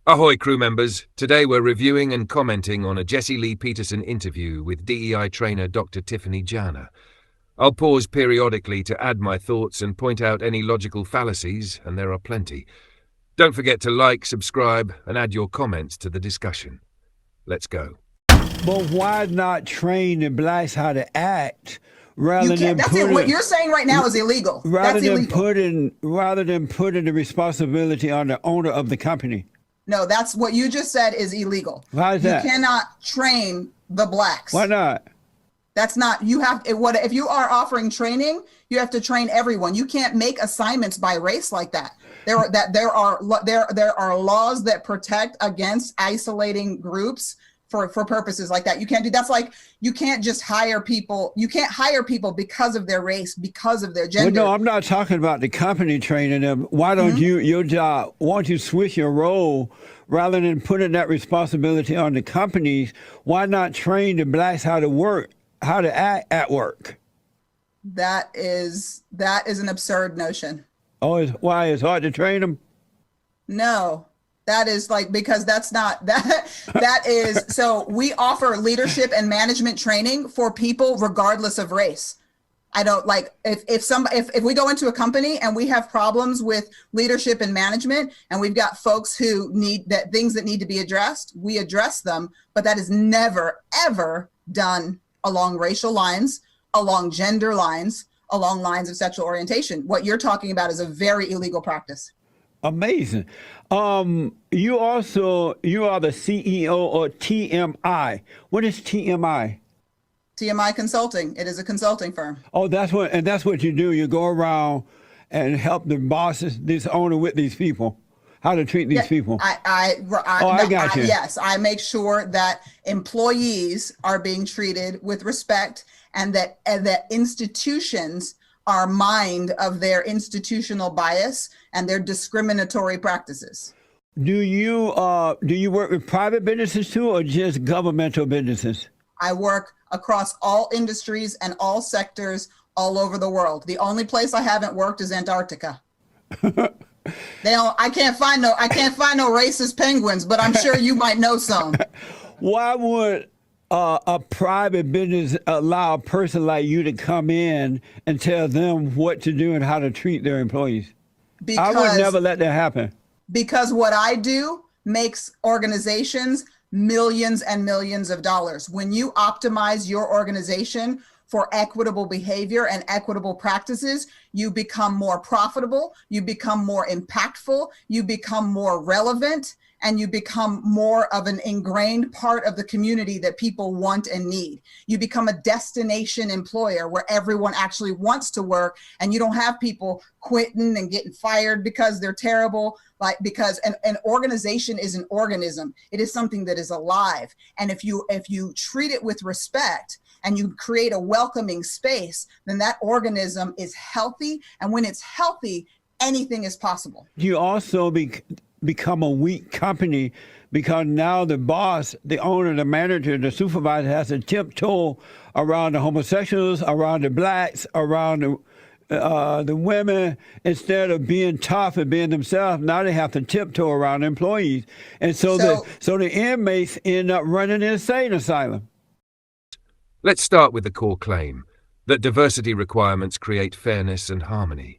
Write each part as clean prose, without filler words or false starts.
Ahoy, crew members. Today we're reviewing and commenting on a Jesse Lee Peterson interview with DEI trainer Dr. Tiffany Jana. I'll pause periodically to add my thoughts and point out any logical fallacies, and there are plenty. Don't forget to like, subscribe, and add your comments to the discussion. Let's go. But why not train the blacks how to act rather than That's it. What you're saying right now is illegal. Rather That's than illegal. putting the responsibility on the owner of the company? No, that's what you just said is illegal. Why is that? You cannot train the blacks. Why not? That's not, you have, if you are offering training, you have to train everyone. You can't make assignments by race like that. There are laws that protect against isolating groups for purposes like that. You can't do, that's like, you can't just hire people. You can't hire people because of their race, because of their gender. Well, no, I'm not talking about the company training them. Why don't your job, why don't you switch your role rather than putting that responsibility on the companies? Why not train the blacks how to work, how to act at work? That is an absurd notion. Oh, why it's hard to train them? No. That is like, because that's not, that is, so we offer leadership and management training for people regardless of race. I don't like, if we go into a company and we have problems with leadership and management and we've got folks who need that things that need to be addressed, we address them, but that is never, ever done along racial lines, along gender lines, along lines of sexual orientation. What you're talking about is a very illegal practice. Amazing. You are the CEO of TMI. What is TMI? TMI Consulting. It is a consulting firm. Oh, that's what you do. You go around and help the bosses, this owner with these people, how to treat these people. I got you. Yes, I make sure that employees are being treated with respect and that institutions are mined of their institutional bias and their discriminatory practices. Do you work with private businesses too, or just governmental businesses? I work across all industries and all sectors all over the world. The only place I haven't worked is Antarctica. I can't find no racist penguins, but I'm sure you might know some. Why would a private business allow a person like you to come in and tell them what to do and how to treat their employees? I would never let that happen. Because what I do makes organizations millions and millions of dollars. When you optimize your organization for equitable behavior and equitable practices, you become more profitable, you become more impactful, you become more relevant, and you become more of an ingrained part of the community that people want and need. You become a destination employer where everyone actually wants to work, and you don't have people quitting and getting fired because they're terrible. Because an organization is an organism. It is something that is alive. And if you treat it with respect and you create a welcoming space, then that organism is healthy. And when it's healthy, anything is possible. You also become a weak company because now the boss, the owner, the manager, the supervisor has to tiptoe around the homosexuals, around the blacks, around the women. Instead of being tough and being themselves, now they have to tiptoe around employees. And so the inmates end up running an insane asylum. Let's start with the core claim that diversity requirements create fairness and harmony.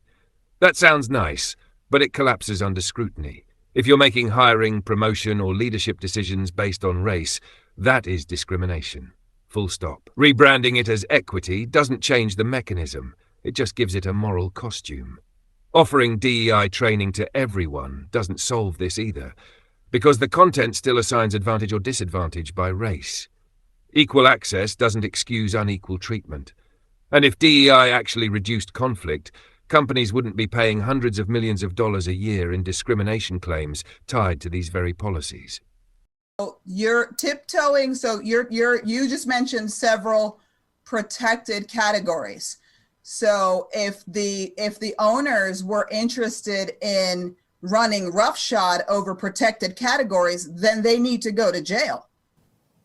That sounds nice, but it collapses under scrutiny. If you're making hiring, promotion, or leadership decisions based on race, that is discrimination. Full stop. Rebranding it as equity doesn't change the mechanism. It just gives it a moral costume. Offering DEI training to everyone doesn't solve this either, because the content still assigns advantage or disadvantage by race. Equal access doesn't excuse unequal treatment. And if DEI actually reduced conflict, companies wouldn't be paying hundreds of millions of dollars a year in discrimination claims tied to these very policies. You're tiptoeing, so you just mentioned several protected categories. So if the owners were interested in running roughshod over protected categories, then they need to go to jail.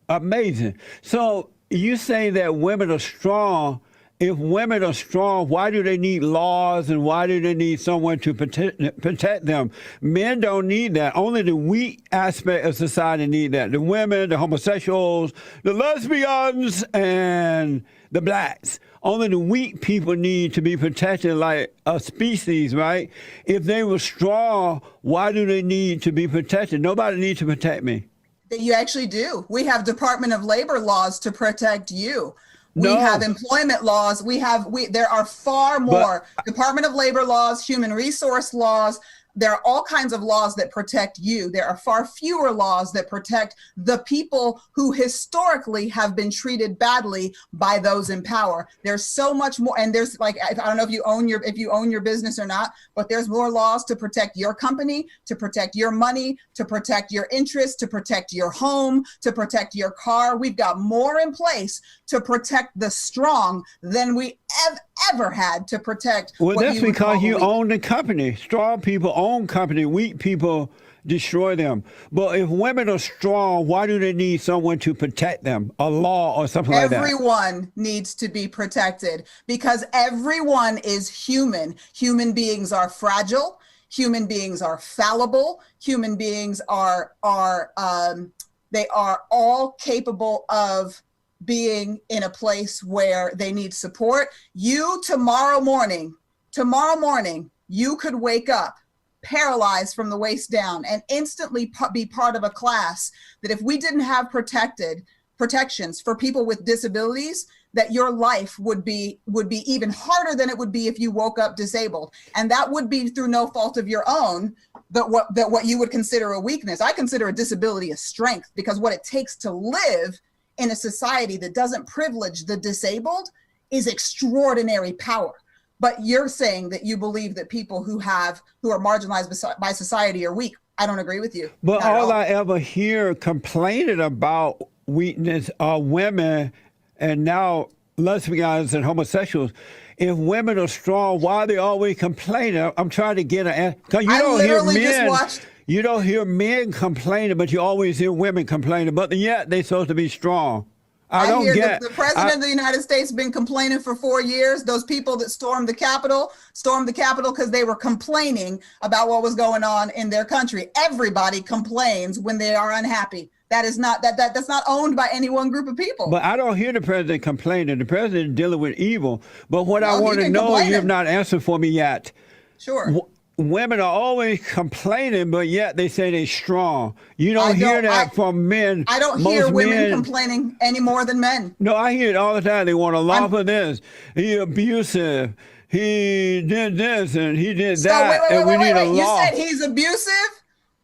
Amazing. So you say that women are strong if women are strong, why do they need laws and why do they need someone to protect them? Men don't need that. Only the weak aspect of society need that. The women, the homosexuals, the lesbians, and the blacks. Only the weak people need to be protected like a species, right? If they were strong, why do they need to be protected? Nobody needs to protect me. You actually do. We have Department of Labor laws to protect you. We No. have employment laws. There are far more Department of Labor laws, human resource laws. There are all kinds of laws that protect you. There are far fewer laws that protect the people who historically have been treated badly by those in power. There's so much more, and there's like, I don't know if you own your business or not, but there's more laws to protect your company, to protect your money, to protect your interests, to protect your home, to protect your car. We've got more in place to protect the strong than we ever had to protect. Well, that's because you weak. own the company. Strong people own company. Weak people destroy them. But if women are strong, why do they need someone to protect them? A law or something like that? Everyone needs to be protected because everyone is human. Human beings are fragile. Human beings are fallible. Human beings they are all capable of being in a place where they need support. You tomorrow morning, you could wake up paralyzed from the waist down and instantly be part of a class that if we didn't have protections for people with disabilities, that your life would be even harder than it would be if you woke up disabled. And that would be through no fault of your own, but what you would consider a weakness. I consider a disability a strength because what it takes to live in a society that doesn't privilege the disabled is extraordinary power. But you're saying that you believe that people who are marginalized by society are weak. I don't agree with you. But all I ever hear complaining about weakness are women and now lesbians and homosexuals. If women are strong, why are they always complaining? I'm trying to get an because you don't hear men complaining, but you always hear women complaining. But yet they're supposed to be strong. The president of the United States been complaining for 4 years. Those people that stormed the Capitol because they were complaining about what was going on in their country. Everybody complains when they are unhappy. That is not that's not owned by any one group of people. But I don't hear the president complaining. The president is dealing with evil. But what I want to know, you have not answered for me yet. Sure. Women are always complaining, but yet they say they're strong. You don't hear that from men. I don't hear women complaining any more than men. No, I hear it all the time. They want a law for this. He abusive. He did this and he did that. And we need a law. You said he's abusive,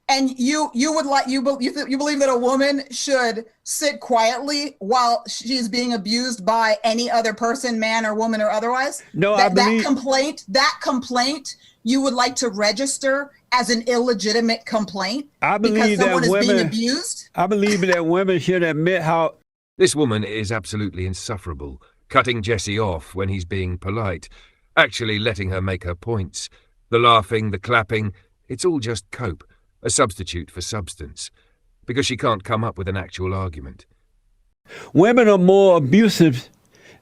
and you believe that a woman should sit quietly while she's being abused by any other person, man or woman or otherwise? No, that complaint you would like to register as an illegitimate complaint because someone is being abused? I believe that women should admit how... This woman is absolutely insufferable, cutting Jesse off when he's being polite, actually letting her make her points. The laughing, the clapping, it's all just cope, a substitute for substance, because she can't come up with an actual argument. Women are more abusive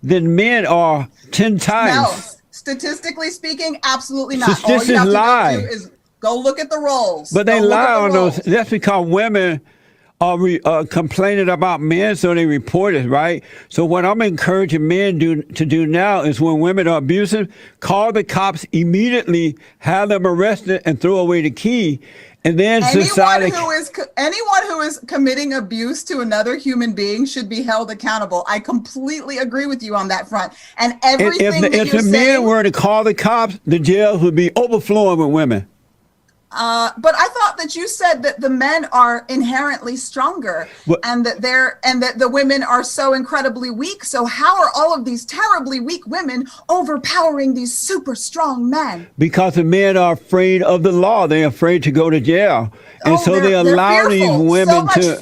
than men are 10 times. No. Statistically speaking, absolutely not. Statistics All you have to lie. do is go look at the rolls. But they lie on those. That's because women are complaining about men, so they report it, right? So what I'm encouraging men to do now is when women are abusive, call the cops immediately, have them arrested, and throw away the key. And then anyone who is committing abuse to another human being should be held accountable. I completely agree with you on that front. And everything if the men were to call the cops, the jails would be overflowing with women. But I thought that you said that the men are inherently stronger and that the women are so incredibly weak. So how are all of these terribly weak women overpowering these super strong men? Because the men are afraid of the law. They're afraid to go to jail. And so they allow these women to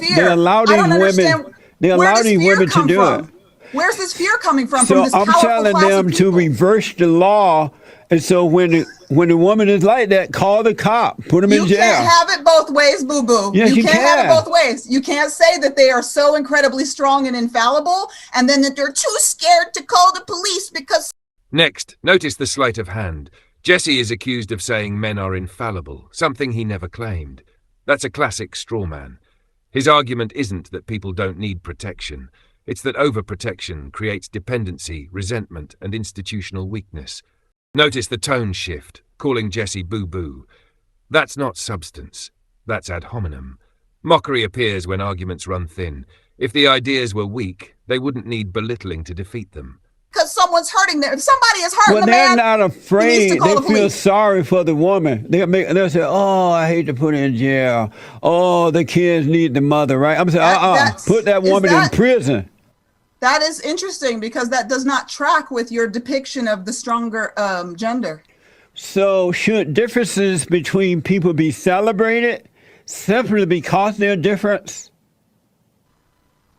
do it. Where's this fear coming from? So I'm telling them to reverse the law. And so when when the woman is like that, call the cop, put them in You jail. can't have it both ways, boo-boo. Yes, you you can't have it can. both ways. You can't say that they are so incredibly strong and infallible, and then that they're too scared to call the police because... Next, notice the sleight of hand. Jesse is accused of saying men are infallible, something he never claimed. That's a classic straw man. His argument isn't that people don't need protection. It's that overprotection creates dependency, resentment, and institutional weakness. Notice the tone shift, calling Jesse boo-boo. That's not substance. That's ad hominem. Mockery appears when arguments run thin. If the ideas were weak, they wouldn't need belittling to defeat them. Because someone's hurting them. If somebody is hurting Well, a they're man, not he needs afraid. to call They the feel police. sorry for the woman. They'll say, "Oh, I hate to put her in jail. Oh, the kids need the mother, right?" I'm saying, put that woman in prison. That is interesting because that does not track with your depiction of the stronger gender. So, should differences between people be celebrated simply because they're different?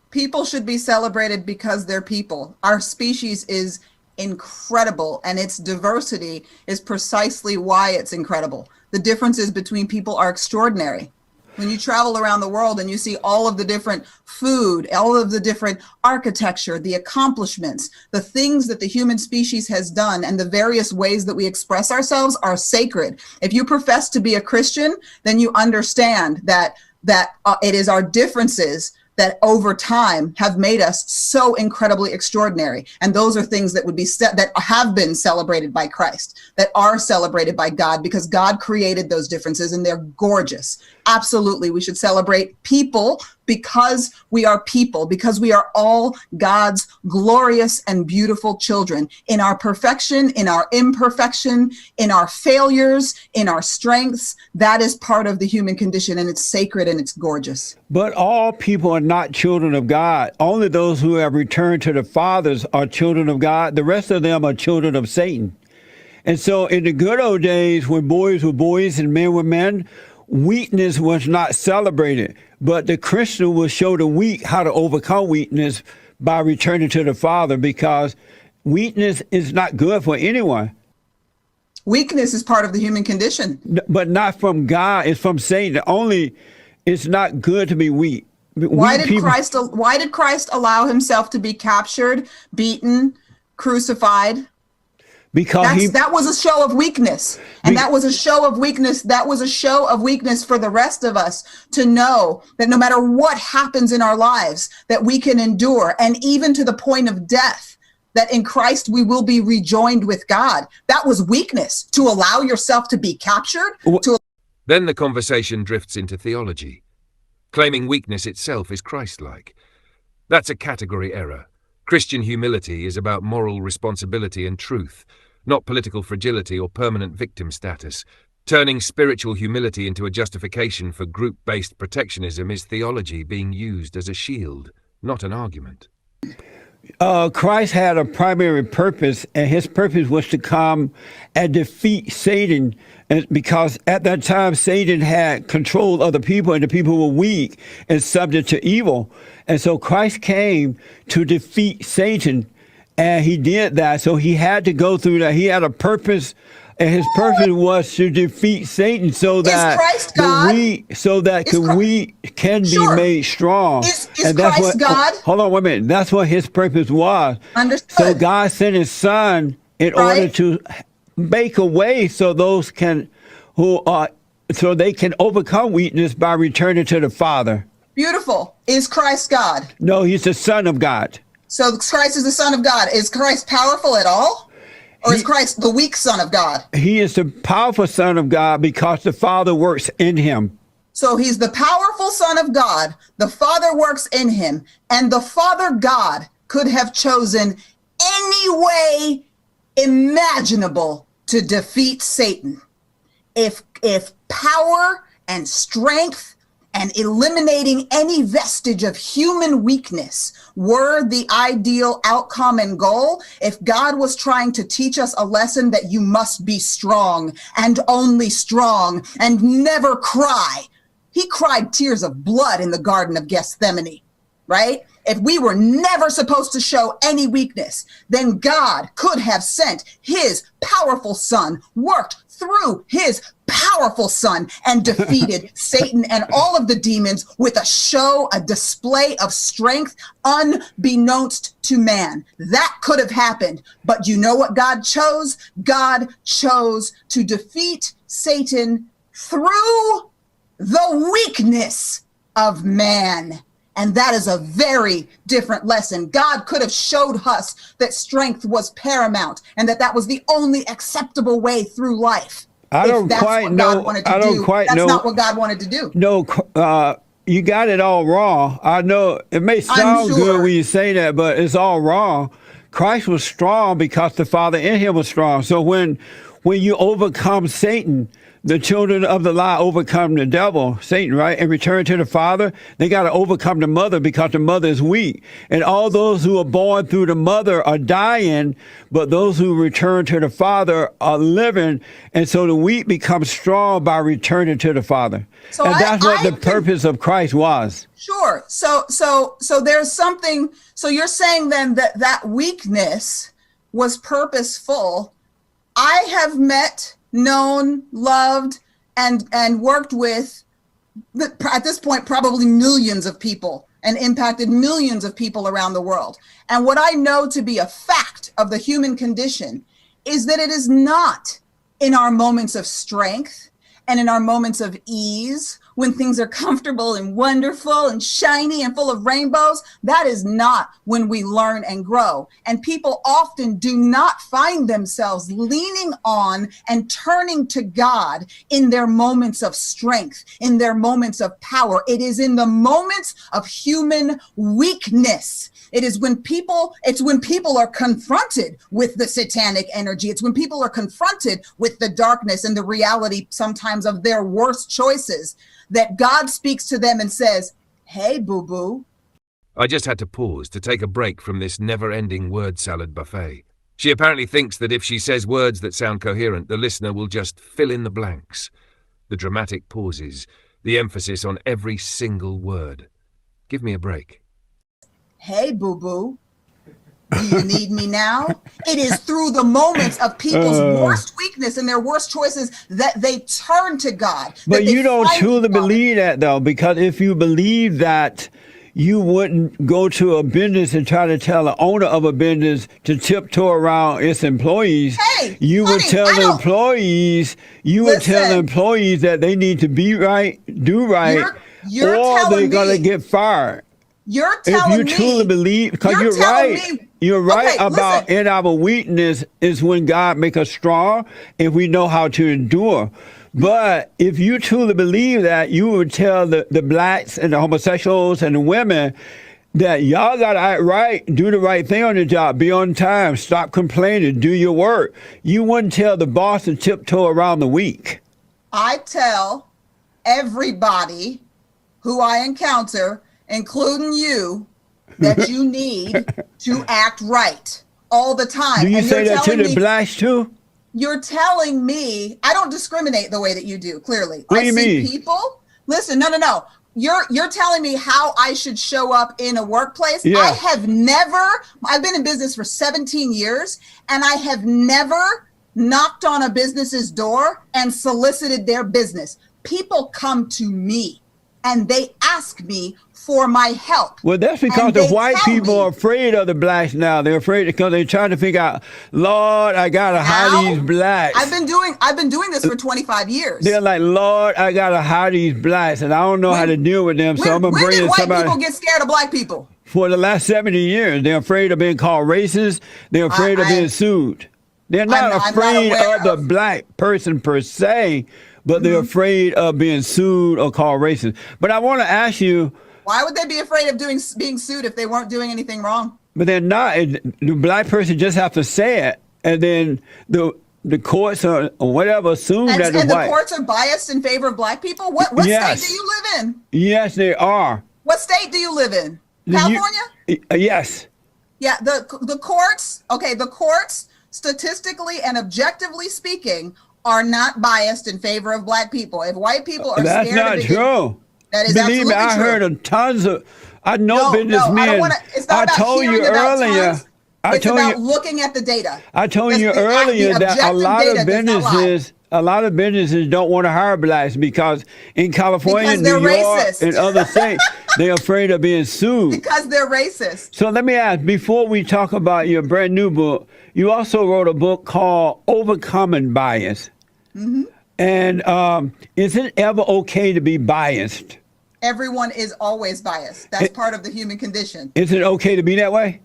People should be celebrated because they're people. Our species is incredible, and its diversity is precisely why it's incredible. The differences between people are extraordinary. When you travel around the world and you see all of the different food, all of the different architecture, the accomplishments, the things that the human species has done, and the various ways that we express ourselves are sacred. If you profess to be a Christian, then you understand that it is our differences that over time have made us so incredibly extraordinary. And those are things that would be that have been celebrated by Christ, that are celebrated by God, because God created those differences and they're gorgeous. Absolutely, we should celebrate people because we are people, because we are all God's glorious and beautiful children in our perfection, in our imperfection, in our failures, in our strengths. That is part of the human condition, and it's sacred and it's gorgeous. But all people are not children of God. Only those who have returned to the fathers are children of God. The rest of them are children of Satan. And so in the good old days, when boys were boys and men were men, weakness was not celebrated. But the Christian will show the weak how to overcome weakness by returning to the Father, because weakness is not good for anyone. Weakness is part of the human condition. But not from God, it's from Satan. It's not good to be weak. Why did Christ allow himself to be captured, beaten, crucified? Because that was a show of weakness. And that was a show of weakness. That was a show of weakness for the rest of us to know that no matter what happens in our lives, that we can endure, and even to the point of death, that in Christ we will be rejoined with God. That was weakness, to allow yourself to be captured. Then the conversation drifts into theology. Claiming weakness itself is Christ-like. That's a category error. Christian humility is about moral responsibility and truth, not political fragility or permanent victim status. Turning spiritual humility into a justification for group-based protectionism is theology being used as a shield, not an argument. Christ had a primary purpose, and his purpose was to come and defeat Satan, because at that time Satan had control of the people, and the people were weak and subject to evil. And so Christ came to defeat Satan, and he did that. So he had to go through that. He had a purpose, and his purpose was to defeat Satan, so that we can be made strong. Is Christ God? Hold on 1 minute. That's what his purpose was. Understood. So God sent his son in order to make a way so those so they can overcome weakness by returning to the Father. Beautiful. Is Christ God? No, he's the Son of God. So Christ is the Son of God. Is Christ powerful at all? Or is Christ the weak Son of God? He is the powerful Son of God because the Father works in him. So he's the powerful Son of God. The Father works in him. And the Father God could have chosen any way imaginable to defeat Satan. If power and strength and eliminating any vestige of human weakness were the ideal outcome and goal, if God was trying to teach us a lesson that you must be strong and only strong and never cry, he cried tears of blood in the Garden of Gethsemane. right? If we were never supposed to show any weakness, then God could have sent his powerful son, worked through his powerful son, and defeated Satan and all of the demons with a display of strength unbeknownst to man. That could have happened. But you know what God chose? God chose to defeat Satan through the weakness of man. And that is a very different lesson. God could have showed us that strength was paramount and that was the only acceptable way through life. I don't quite know. That's not what God wanted to do. No, you got it all wrong. I know it may sound good when you say that, but it's all wrong. Christ was strong because the Father in him was strong. So when you overcome Satan, the children of the lie overcome the devil, Satan, right? And return to the Father. They got to overcome the mother because the mother is weak. And all those who are born through the mother are dying, but those who return to the Father are living. And so the weak become strong by returning to the Father. So and that's what the purpose of Christ was. Sure. So there's something. So you're saying then that weakness was purposeful. I have met, known, loved, and worked with, at this point, probably millions of people and impacted millions of people around the world. And what I know to be a fact of the human condition is that it is not in our moments of strength and in our moments of ease, when things are comfortable and wonderful and shiny and full of rainbows. That is not when we learn and grow. And people often do not find themselves leaning on and turning to God in their moments of strength, in their moments of power. It is in the moments of human weakness. It's when people are confronted with the satanic energy. It's when people are confronted with the darkness and the reality sometimes of their worst choices that God speaks to them and says, "Hey, boo-boo." I just had to pause to take a break from this never-ending word salad buffet. She apparently thinks that if she says words that sound coherent, the listener will just fill in the blanks. The dramatic pauses, the emphasis on every single word. Give me a break. "Hey, boo-boo, do you need me now?" It is through the moments of people's worst weakness and their worst choices that they turn to God. But you don't truly believe that, though, because if you believe that, you wouldn't go to a business and try to tell the owner of a business to tiptoe around its employees. Hey, you would tell the employees, that they need to be right, do right, you're or they're going to get fired. You're telling me. If you truly believe, because you're right. You're right about in our weakness is when God make us strong and we know how to endure. But if you truly believe that, you would tell the blacks and the homosexuals and the women that y'all got to act right, do the right thing on your job, be on time, stop complaining, do your work. You wouldn't tell the boss to tiptoe around the weak. I tell everybody who I encounter, including you, that you need to act right all the time. Do you say that to the blacks too? You're telling me, I don't discriminate the way that you do, clearly. What do you mean? People, listen, no. You're telling me how I should show up in a workplace. Yeah. I've been in business for 17 years, and I have never knocked on a business's door and solicited their business. People come to me and they ask me for my help. Well, that's because the white people are afraid of the blacks now. They're afraid because they're trying to figure out, Lord, I gotta hide these blacks. I've been doing this for 25 years. They're like, Lord, I gotta hide these blacks, and I don't know how to deal with them. So I'm gonna bring in somebody. When did white people get scared of black people? For the last 70 years, they're afraid of being called racist. They're afraid of being sued. They're not afraid of the black person per se, but they're afraid of being sued or called racist. But I want to ask you, why would they be afraid of being sued if they weren't doing anything wrong? But they're not. The black person just have to say it, and then the courts or whatever assume that the white. And the courts are biased in favor of black people? What state do you live in? Yes, they are. What state do you live in? California? Yes. Yeah, the courts, the courts, statistically and objectively speaking, are not biased in favor of black people. If white people are That's scared not of it, true. that is Believe me, absolutely true. I I know businessmen. I don't want to. It's not about told hearing you about earlier. terms. It's about looking at the data. I told you earlier that a lot of businesses don't want to hire blacks because in California, New York, racist. and other states, they're afraid of being sued. Because they're racist. So let me ask, before we talk about your brand new book, you also wrote a book called Overcoming Bias. Mm-hmm. And is it ever okay to be biased? Everyone is always biased. That's part of the human condition. Is it okay to be that way?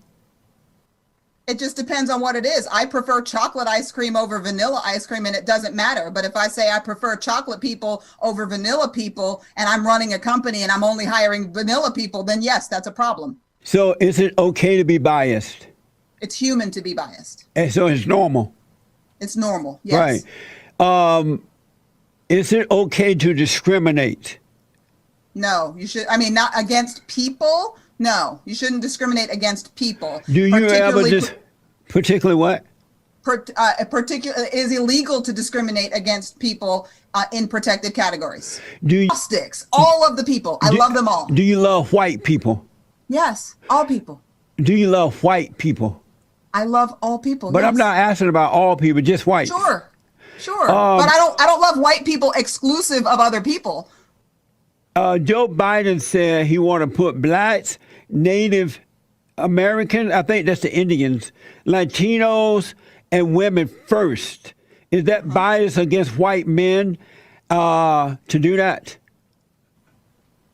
It just depends on what it is. I prefer chocolate ice cream over vanilla ice cream, and it doesn't matter. But if I say I prefer chocolate people over vanilla people, and I'm running a company and I'm only hiring vanilla people, then yes, that's a problem. So is it okay to be biased? It's human to be biased. And so it's normal? It's normal, yes. Right. Is it okay to discriminate? No, you should. I mean, not against people. No, you shouldn't discriminate against people. Do you ever just particularly what? It is illegal to discriminate against people in protected categories. Sticks, all of the people. I love them all. Do you love white people? Yes, all people. Do you love white people? I love all people. But yes. I'm not asking about all people, just white. Sure. But I don't love white people exclusive of other people. Joe Biden said he want to put blacks, Native Americans, I think that's the Indians, Latinos, and women first. Is that bias against white men to do that?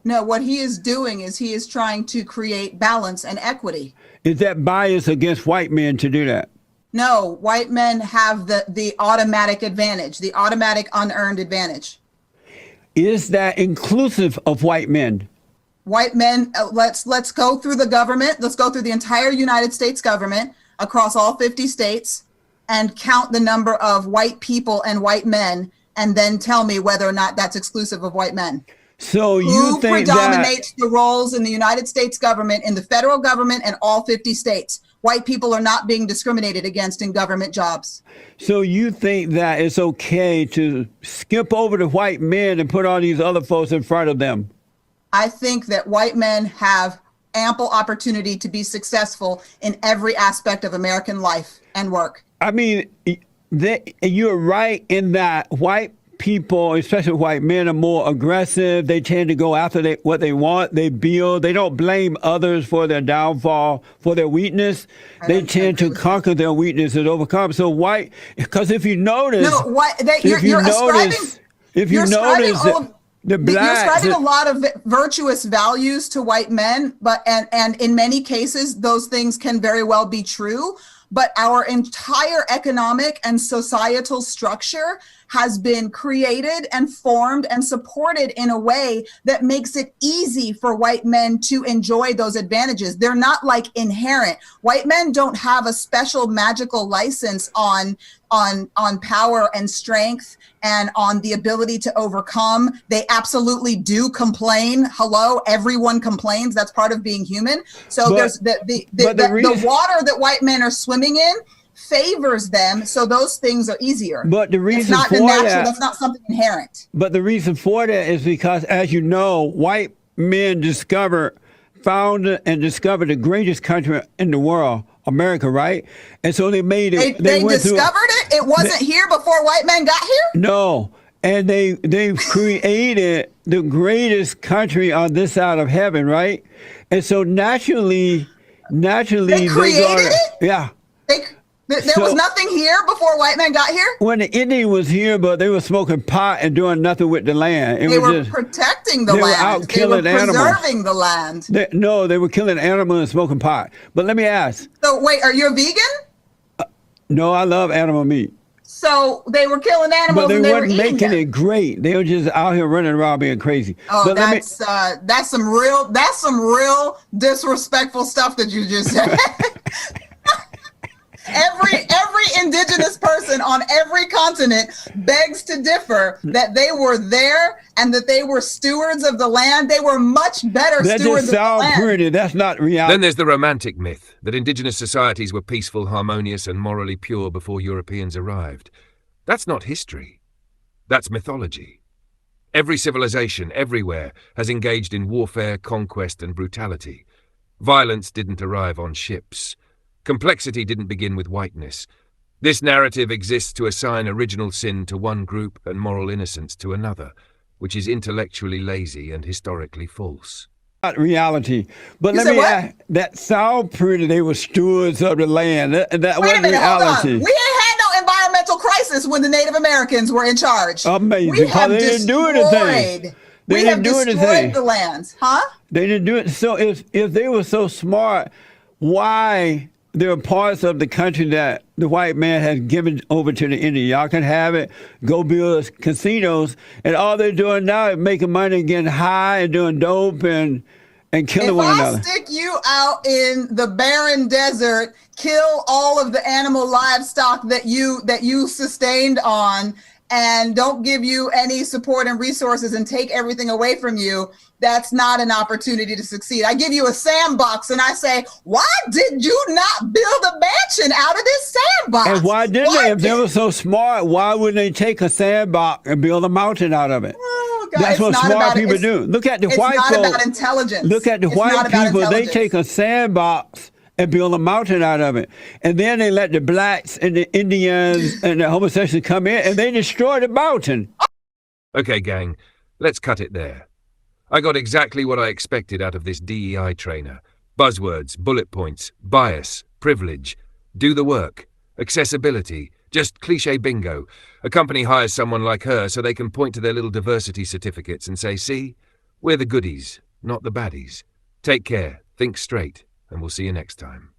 No, what he is doing is he is trying to create balance and equity. Is that bias against white men to do that? No, white men have the automatic advantage, the automatic unearned advantage. Is that inclusive of white men? White men, let's go through the government. Let's go through the entire United States government across all 50 states and count the number of white people and white men, and then tell me whether or not that's exclusive of white men. So you Who think predominates the roles in the United States government, in the federal government, and all 50 states? White people are not being discriminated against in government jobs. So you think that it's okay to skip over the white men and put all these other folks in front of them? I think that white men have ample opportunity to be successful in every aspect of American life and work. I mean, you're right in that white people, especially white men, are more aggressive. They tend to go after what they want. They build. They don't blame others for their downfall, for their weakness. They tend to conquer their weakness and overcome. So white, because if you notice, you're ascribing a lot of virtuous values to white men, and in many cases, those things can very well be true. But our entire economic and societal structure has been created and formed and supported in a way that makes it easy for white men to enjoy those advantages. They're not like inherent. White men don't have a special magical license on power and strength and on the ability to overcome. They absolutely do complain. Hello, everyone complains. That's part of being human. So there's the water that white men are swimming in favors them, so those things are easier. But the reason that's not something inherent. But the reason for that is because, as you know, white men founded and discovered the greatest country in the world, America, right? And so they made it. They discovered it? It wasn't here before white men got here? No. And they created the greatest country on this side of heaven, right? And so naturally they created it? Yeah. There was nothing here before white men got here? When the Indian was here, but they were smoking pot and doing nothing with the land. They were protecting the land. Were out killing they were animals. preserving the land. They were killing animals and smoking pot. But let me ask. So wait, are you a vegan? No, I love animal meat. So they were killing animals, but and they weren't making it great. They were just out here running around being crazy. Oh, but that's some real disrespectful stuff that you just said. Every indigenous person on every continent begs to differ that they were there and that they were stewards of the land. They were much better stewards of the land. That just sounds pretty. That's not reality. Then there's the romantic myth that indigenous societies were peaceful, harmonious, and morally pure before Europeans arrived. That's not history. That's mythology. Every civilization, everywhere, has engaged in warfare, conquest, and brutality. Violence didn't arrive on ships. Complexity didn't begin with whiteness. This narrative exists to assign original sin to one group and moral innocence to another, which is intellectually lazy and historically false. Not reality. But You let said me what? ask, that sound pretty they were stewards of the land. That Wait a wasn't minute, hold on. reality. We ain't had no environmental crisis when the Native Americans were in charge. Amazing, We have because they didn't do anything. destroyed. They We didn't have do destroyed anything. the lands, huh? They didn't do it. So if they were so smart, why there are parts of the country that the white man has given over to the Indian? Y'all can have it, go build casinos, and all they're doing now is making money and getting high and doing dope and killing If one I another. stick you out in the barren desert, kill all of the animal livestock that you sustained on, and don't give you any support and resources and take everything away from you, that's not an opportunity to succeed. I give you a sandbox and I say, why did you not build a mansion out of this sandbox? And why didn't they? If they were so smart, why wouldn't they take a sandbox and build a mountain out of it? Oh, God, That's it's what not smart about- people it's- do. Look at the It's white not folks. about intelligence. Look at the It's white not about people. They intelligence. take a sandbox and build a mountain out of it. And then they let the blacks and the Indians and the homosexuals come in and they destroy the mountain. Okay, gang, let's cut it there. I got exactly what I expected out of this DEI trainer. Buzzwords, bullet points, bias, privilege, do the work, accessibility, just cliché bingo. A company hires someone like her so they can point to their little diversity certificates and say, see, we're the goodies, not the baddies. Take care, think straight, and we'll see you next time.